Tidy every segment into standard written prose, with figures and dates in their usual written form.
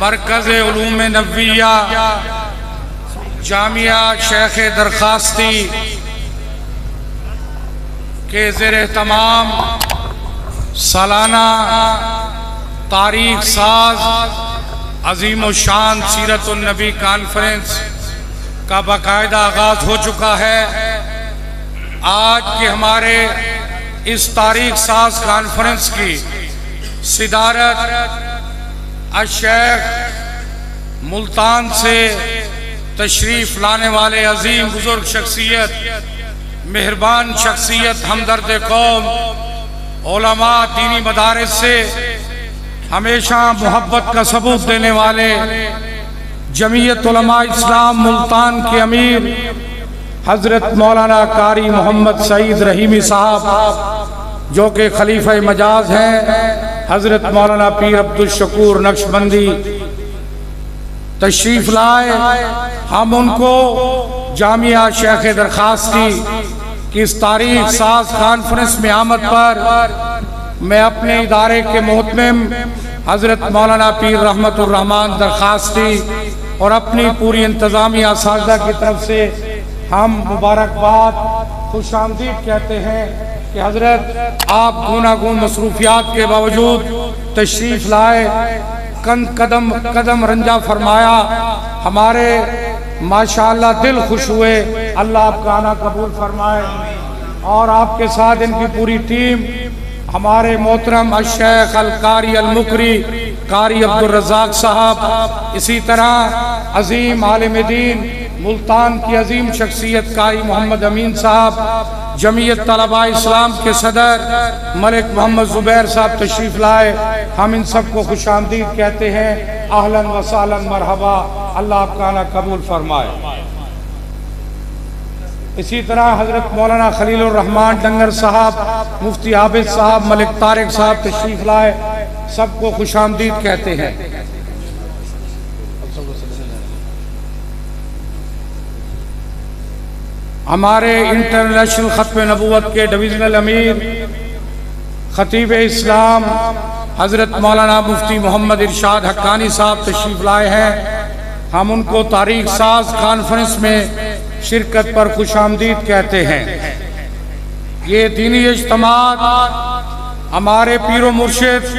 مرکز علوم نبویہ جامعہ شیخ درخواستی کے زیر اہتمام سالانہ تاریخ ساز عظیم الشان سیرت النبی کانفرنس کا باقاعدہ آغاز ہو چکا ہے۔ آج کے ہمارے اس تاریخ ساز کانفرنس کی صدارت الشیخ ملتان سے تشریف لانے والے عظیم بزرگ شخصیت، مہربان شخصیت، ہمدرد قوم، علماء دینی مدارس سے ہمیشہ محبت کا ثبوت دینے والے جمعیت علماء اسلام ملتان کے امیر حضرت مولانا قاری محمد سعید رحیمی صاحب جو کہ خلیفہ مجاز ہیں، حضرت مولانا پیر عبدالشکور نقشبندی تشریف لائے۔ ہم ان کو جامعہ شیخ درخواستی کی اس تاریخ ساز کانفرنس میں آمد پر میں اپنے ادارے کے محتمم حضرت مولانا پیر رحمت الرحمان درخواستی اور اپنی پوری انتظامیہ اساتذہ کی طرف سے ہم مبارکباد خوش آمدید کہتے ہیں کہ حضرت آپ گوناگون مصروفیات کے باوجود تشریف لائے، قدم قدم رنجہ فرمایا، ہمارے ماشاءاللہ دل خوش ہوئے۔ اللہ آپ کا آنا قبول فرمائے، اور آپ کے ساتھ ان کی پوری ٹیم، ہمارے محترم الشیخ القاری المقری قاری عبدالرزاق صاحب، اسی طرح عظیم عالم دین ملتان کی عظیم شخصیت قاری محمد امین صاحب، جمعیت طلباء اسلام کے صدر ملک محمد زبیر صاحب تشریف لائے۔ ہم ان سب کو خوش آمدید کہتے ہیں، اہلاً و سہلاً مرحبا، اللہ آپ کا آنا قبول فرمائے۔ اسی طرح حضرت مولانا خلیل الرحمان ڈنگر صاحب، مفتی عابد صاحب، ملک طارق صاحب تشریف لائے، سب کو خوش آمدید کہتے ہیں۔ ہمارے انٹرنیشنل ختم نبوت کے ڈویژنل امیر خطیب اسلام حضرت مولانا مفتی محمد ارشاد حقانی صاحب تشریف لائے ہیں۔ ہم ان کو تاریخ ساز کانفرنس میں شرکت پر خوش آمدید کہتے ہیں۔ یہ دینی اجتماع ہمارے پیر و مرشد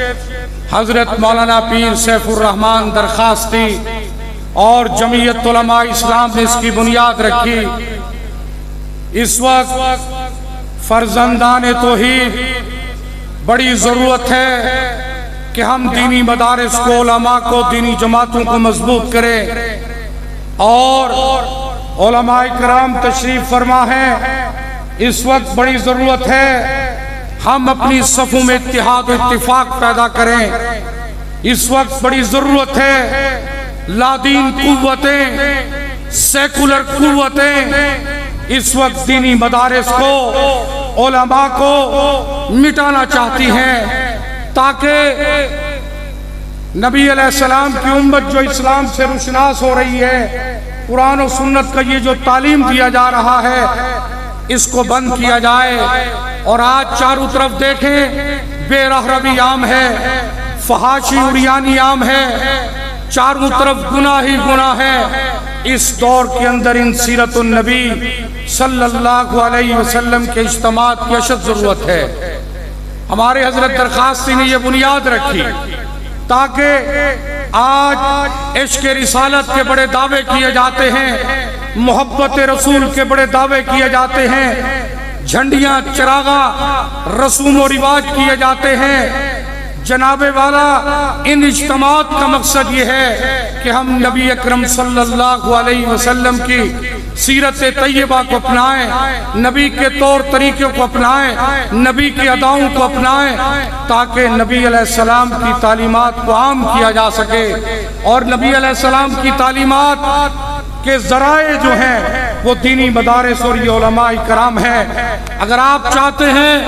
حضرت مولانا پیر سیف الرحمان درخواستی اور جمعیت علماء اسلام نے اس کی بنیاد رکھی۔ اس وقت فرزندان توحید بڑی ضرورت ہے کہ ہم دینی مدارس کو، علماء کو، دینی جماعتوں کو مضبوط کریں، اور علماء کرام تشریف فرما ہیں۔ اس وقت بڑی ضرورت ہے ہم اپنی صفوں میں اتحاد و اتفاق پیدا کریں۔ اس وقت بڑی ضرورت ہے لادین قوتیں، سیکولر قوتیں اس وقت دینی مدارس کو، علماء کو مٹانا چاہتی ہیں، تاکہ نبی علیہ السلام کی امت جو اسلام سے روشناس ہو رہی ہے، قرآن و سنت کا یہ جو تعلیم دیا جا رہا ہے، اس کو بند کیا جائے۔ اور آج چاروں طرف دیکھیں، بے رحمی عام ہے، فحاشی عریانی عام ہے، چاروں طرف گناہ ہی گناہ ہے۔ اس دور کے اندر ان سیرت النبی صلی اللہ علیہ وسلم کے اجتماع کی اشد ضرورت ہے۔ ہمارے حضرت درخواستی نے یہ بنیاد رکھی تاکہ آج عشق رسالت کے بڑے دعوے کیے جاتے ہیں، محبت رسول کے بڑے دعوے کیے جاتے ہیں، جھنڈیاں چراغاں رسوم و رواج کیے جاتے ہیں۔ جناب والا، ان اجتماعات کا مقصد یہ ہے کہ ہم نبی اکرم صلی اللہ علیہ وسلم کی سیرت طیبہ کو اپنائیں، نبی کے طور طریقے کو اپنائیں، نبی کی اداؤں کو اپنائیں، تاکہ نبی علیہ السلام کی تعلیمات کو عام کیا جا سکے۔ اور نبی علیہ السلام کی تعلیمات کے ذرائع جو ہیں وہ دینی مدارس اور یہ علماء کرام ہیں۔ اگر آپ چاہتے ہیں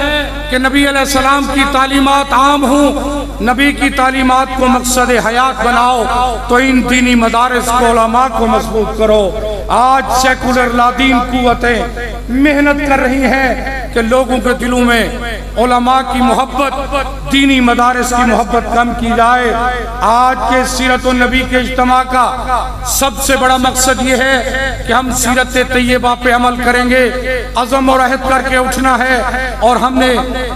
کہ نبی علیہ السلام کی تعلیمات عام ہوں، نبی کی تعلیمات کو مقصد حیات بناؤ، تو ان دینی مدارس کو، علماء کو مضبوط کرو۔ آج سیکولر لادین قوتیں محنت کر رہی ہیں کہ لوگوں کے دلوں میں علماء کی محبت دینی مدارس کی محبت کم کی جائے۔ آج کے سیرت النبی کے اجتماع کا سب سے بڑا مقصد یہ ہے کہ ہم سیرت طیبہ پہ عمل کریں گے، عزم اور عہد کر کے اٹھنا ہے، اور ہم نے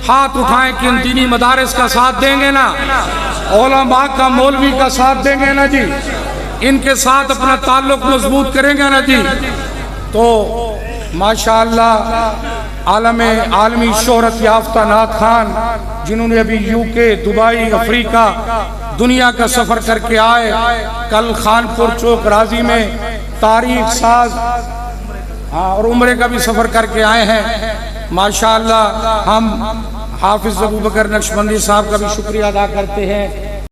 ہاتھ اٹھائیں کہ ان دینی مدارس کا ساتھ دیں گے نا، علماء کا مولوی کا ساتھ دیں گے نا جی، ان کے ساتھ اپنا تعلق مضبوط کریں گے نا جی۔ تو ماشاءاللہ عالمی شہرت یافتہ نعت خان جنہوں نے ابھی یو کے، دبئی، افریقہ، دنیا کا سفر کر کے آئے، کل خانپور چوک راضی میں تاریخ ساز اور عمرے کا بھی سفر کر کے آئے ہیں۔ ماشاءاللہ ہم حافظ ابو بکر نقشبندی صاحب کا بھی شکریہ ادا کرتے ہیں